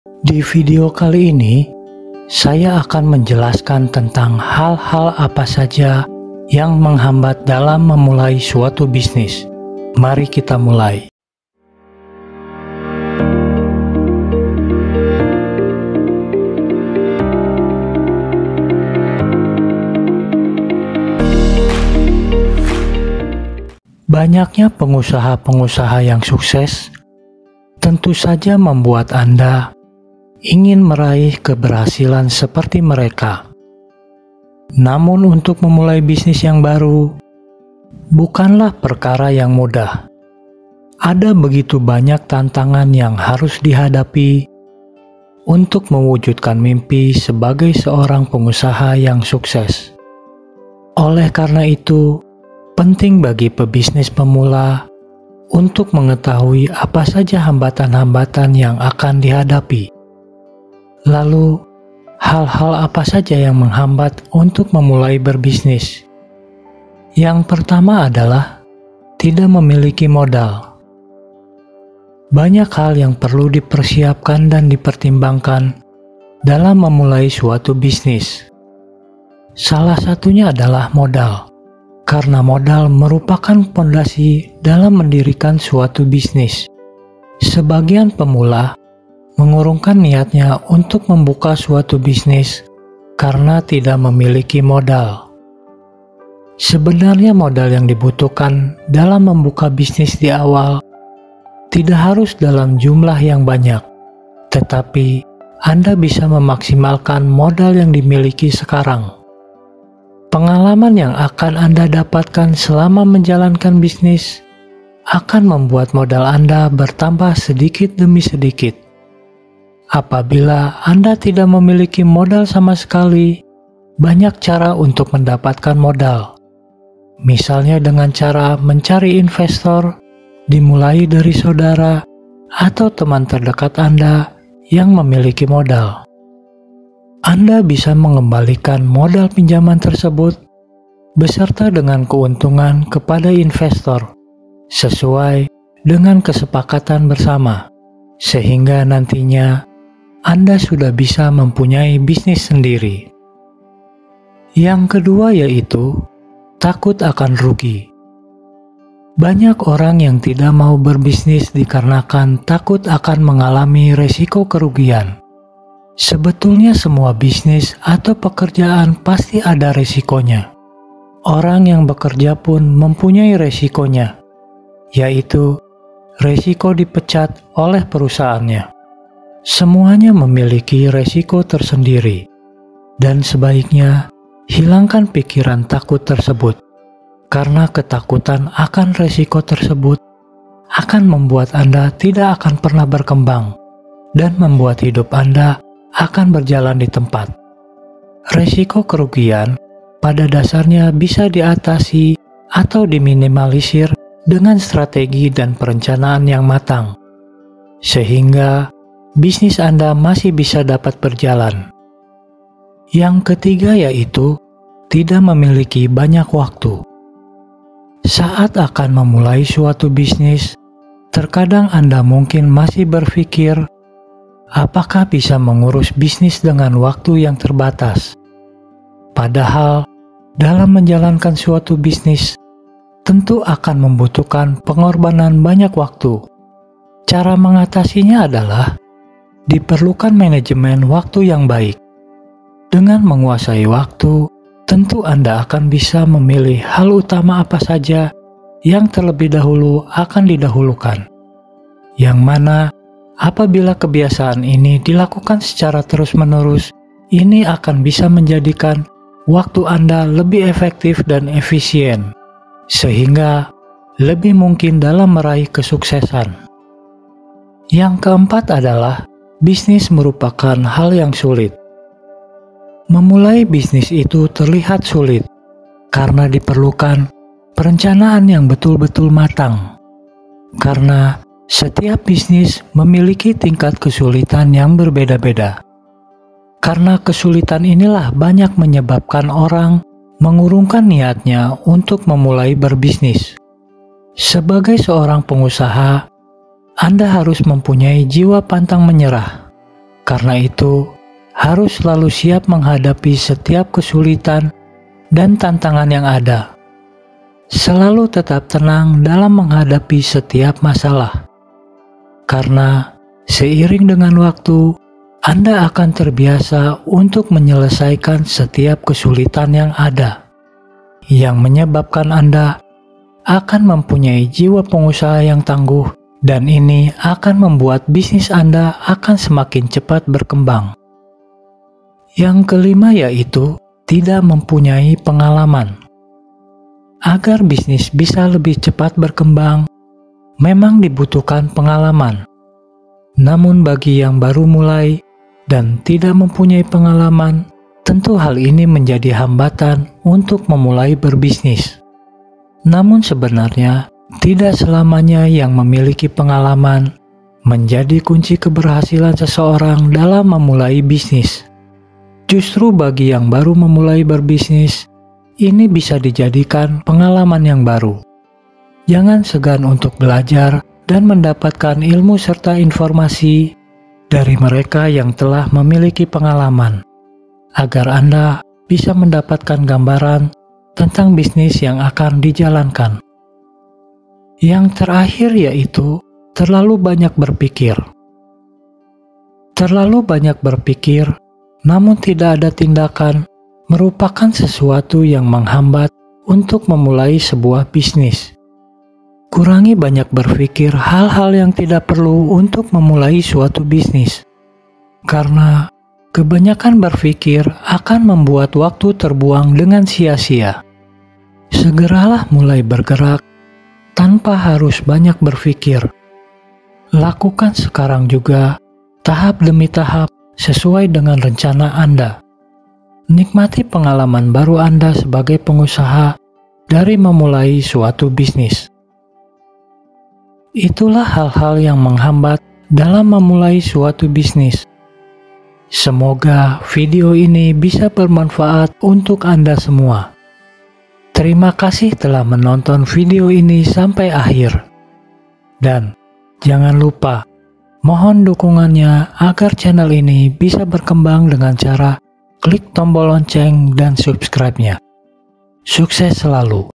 Di video kali ini, saya akan menjelaskan tentang hal-hal apa saja yang menghambat dalam memulai suatu bisnis. Mari kita mulai. Banyaknya pengusaha-pengusaha yang sukses tentu saja membuat Anda ingin meraih keberhasilan seperti mereka. Namun untuk memulai bisnis yang baru bukanlah perkara yang mudah. Ada begitu banyak tantangan yang harus dihadapi untuk mewujudkan mimpi sebagai seorang pengusaha yang sukses. Oleh karena itu, penting bagi pebisnis pemula untuk mengetahui apa saja hambatan-hambatan yang akan dihadapi. Lalu, hal-hal apa saja yang menghambat untuk memulai berbisnis? Yang pertama adalah tidak memiliki modal. Banyak hal yang perlu dipersiapkan dan dipertimbangkan dalam memulai suatu bisnis. Salah satunya adalah modal, karena modal merupakan fondasi dalam mendirikan suatu bisnis. Sebagian pemula mengurungkan niatnya untuk membuka suatu bisnis karena tidak memiliki modal. Sebenarnya modal yang dibutuhkan dalam membuka bisnis di awal tidak harus dalam jumlah yang banyak, tetapi Anda bisa memaksimalkan modal yang dimiliki sekarang. Pengalaman yang akan Anda dapatkan selama menjalankan bisnis akan membuat modal Anda bertambah sedikit demi sedikit. Apabila Anda tidak memiliki modal sama sekali, banyak cara untuk mendapatkan modal. Misalnya dengan cara mencari investor, dimulai dari saudara atau teman terdekat Anda yang memiliki modal. Anda bisa mengembalikan modal pinjaman tersebut beserta dengan keuntungan kepada investor sesuai dengan kesepakatan bersama, sehingga nantinya Anda sudah bisa mempunyai bisnis sendiri. Yang kedua yaitu takut akan rugi. Banyak orang yang tidak mau berbisnis dikarenakan takut akan mengalami resiko kerugian. Sebetulnya semua bisnis atau pekerjaan pasti ada resikonya. Orang yang bekerja pun mempunyai resikonya, yaitu resiko dipecat oleh perusahaannya. Semuanya memiliki resiko tersendiri, dan sebaiknya hilangkan pikiran takut tersebut, karena ketakutan akan resiko tersebut akan membuat Anda tidak akan pernah berkembang dan membuat hidup Anda akan berjalan di tempat. Resiko kerugian pada dasarnya bisa diatasi atau diminimalisir dengan strategi dan perencanaan yang matang, sehingga bisnis Anda masih bisa dapat berjalan. Yang ketiga yaitu tidak memiliki banyak waktu. Saat akan memulai suatu bisnis, terkadang Anda mungkin masih berpikir, apakah bisa mengurus bisnis dengan waktu yang terbatas? Padahal, dalam menjalankan suatu bisnis, tentu akan membutuhkan pengorbanan banyak waktu. Cara mengatasinya adalah diperlukan manajemen waktu yang baik. Dengan menguasai waktu, tentu Anda akan bisa memilih hal utama apa saja yang terlebih dahulu akan didahulukan. Yang mana, apabila kebiasaan ini dilakukan secara terus-menerus, ini akan bisa menjadikan waktu Anda lebih efektif dan efisien, sehingga lebih mungkin dalam meraih kesuksesan. Yang keempat adalah bisnis merupakan hal yang sulit. Memulai bisnis itu terlihat sulit karena diperlukan perencanaan yang betul-betul matang. Karena setiap bisnis memiliki tingkat kesulitan yang berbeda-beda. Karena kesulitan inilah banyak menyebabkan orang mengurungkan niatnya untuk memulai berbisnis. Sebagai seorang pengusaha, Anda harus mempunyai jiwa pantang menyerah. Karena itu, harus selalu siap menghadapi setiap kesulitan dan tantangan yang ada. Selalu tetap tenang dalam menghadapi setiap masalah. Karena seiring dengan waktu, Anda akan terbiasa untuk menyelesaikan setiap kesulitan yang ada, yang menyebabkan Anda akan mempunyai jiwa pengusaha yang tangguh, dan ini akan membuat bisnis Anda akan semakin cepat berkembang. Yang kelima yaitu tidak mempunyai pengalaman. Agar bisnis bisa lebih cepat berkembang, memang dibutuhkan pengalaman. Namun bagi yang baru mulai dan tidak mempunyai pengalaman, tentu hal ini menjadi hambatan untuk memulai berbisnis. Namun sebenarnya, tidak selamanya yang memiliki pengalaman menjadi kunci keberhasilan seseorang dalam memulai bisnis. Justru bagi yang baru memulai berbisnis, ini bisa dijadikan pengalaman yang baru. Jangan segan untuk belajar dan mendapatkan ilmu serta informasi dari mereka yang telah memiliki pengalaman, agar Anda bisa mendapatkan gambaran tentang bisnis yang akan dijalankan. Yang terakhir yaitu terlalu banyak berpikir. Terlalu banyak berpikir, namun tidak ada tindakan, merupakan sesuatu yang menghambat untuk memulai sebuah bisnis. Kurangi banyak berpikir hal-hal yang tidak perlu untuk memulai suatu bisnis. Karena kebanyakan berpikir akan membuat waktu terbuang dengan sia-sia. Segeralah mulai bergerak tanpa harus banyak berpikir. Lakukan sekarang juga, tahap demi tahap, sesuai dengan rencana Anda. Nikmati pengalaman baru Anda sebagai pengusaha dari memulai suatu bisnis. Itulah hal-hal yang menghambat dalam memulai suatu bisnis. Semoga video ini bisa bermanfaat untuk Anda semua. Terima kasih telah menonton video ini sampai akhir. Dan jangan lupa, mohon dukungannya agar channel ini bisa berkembang dengan cara klik tombol lonceng dan subscribe-nya. Sukses selalu!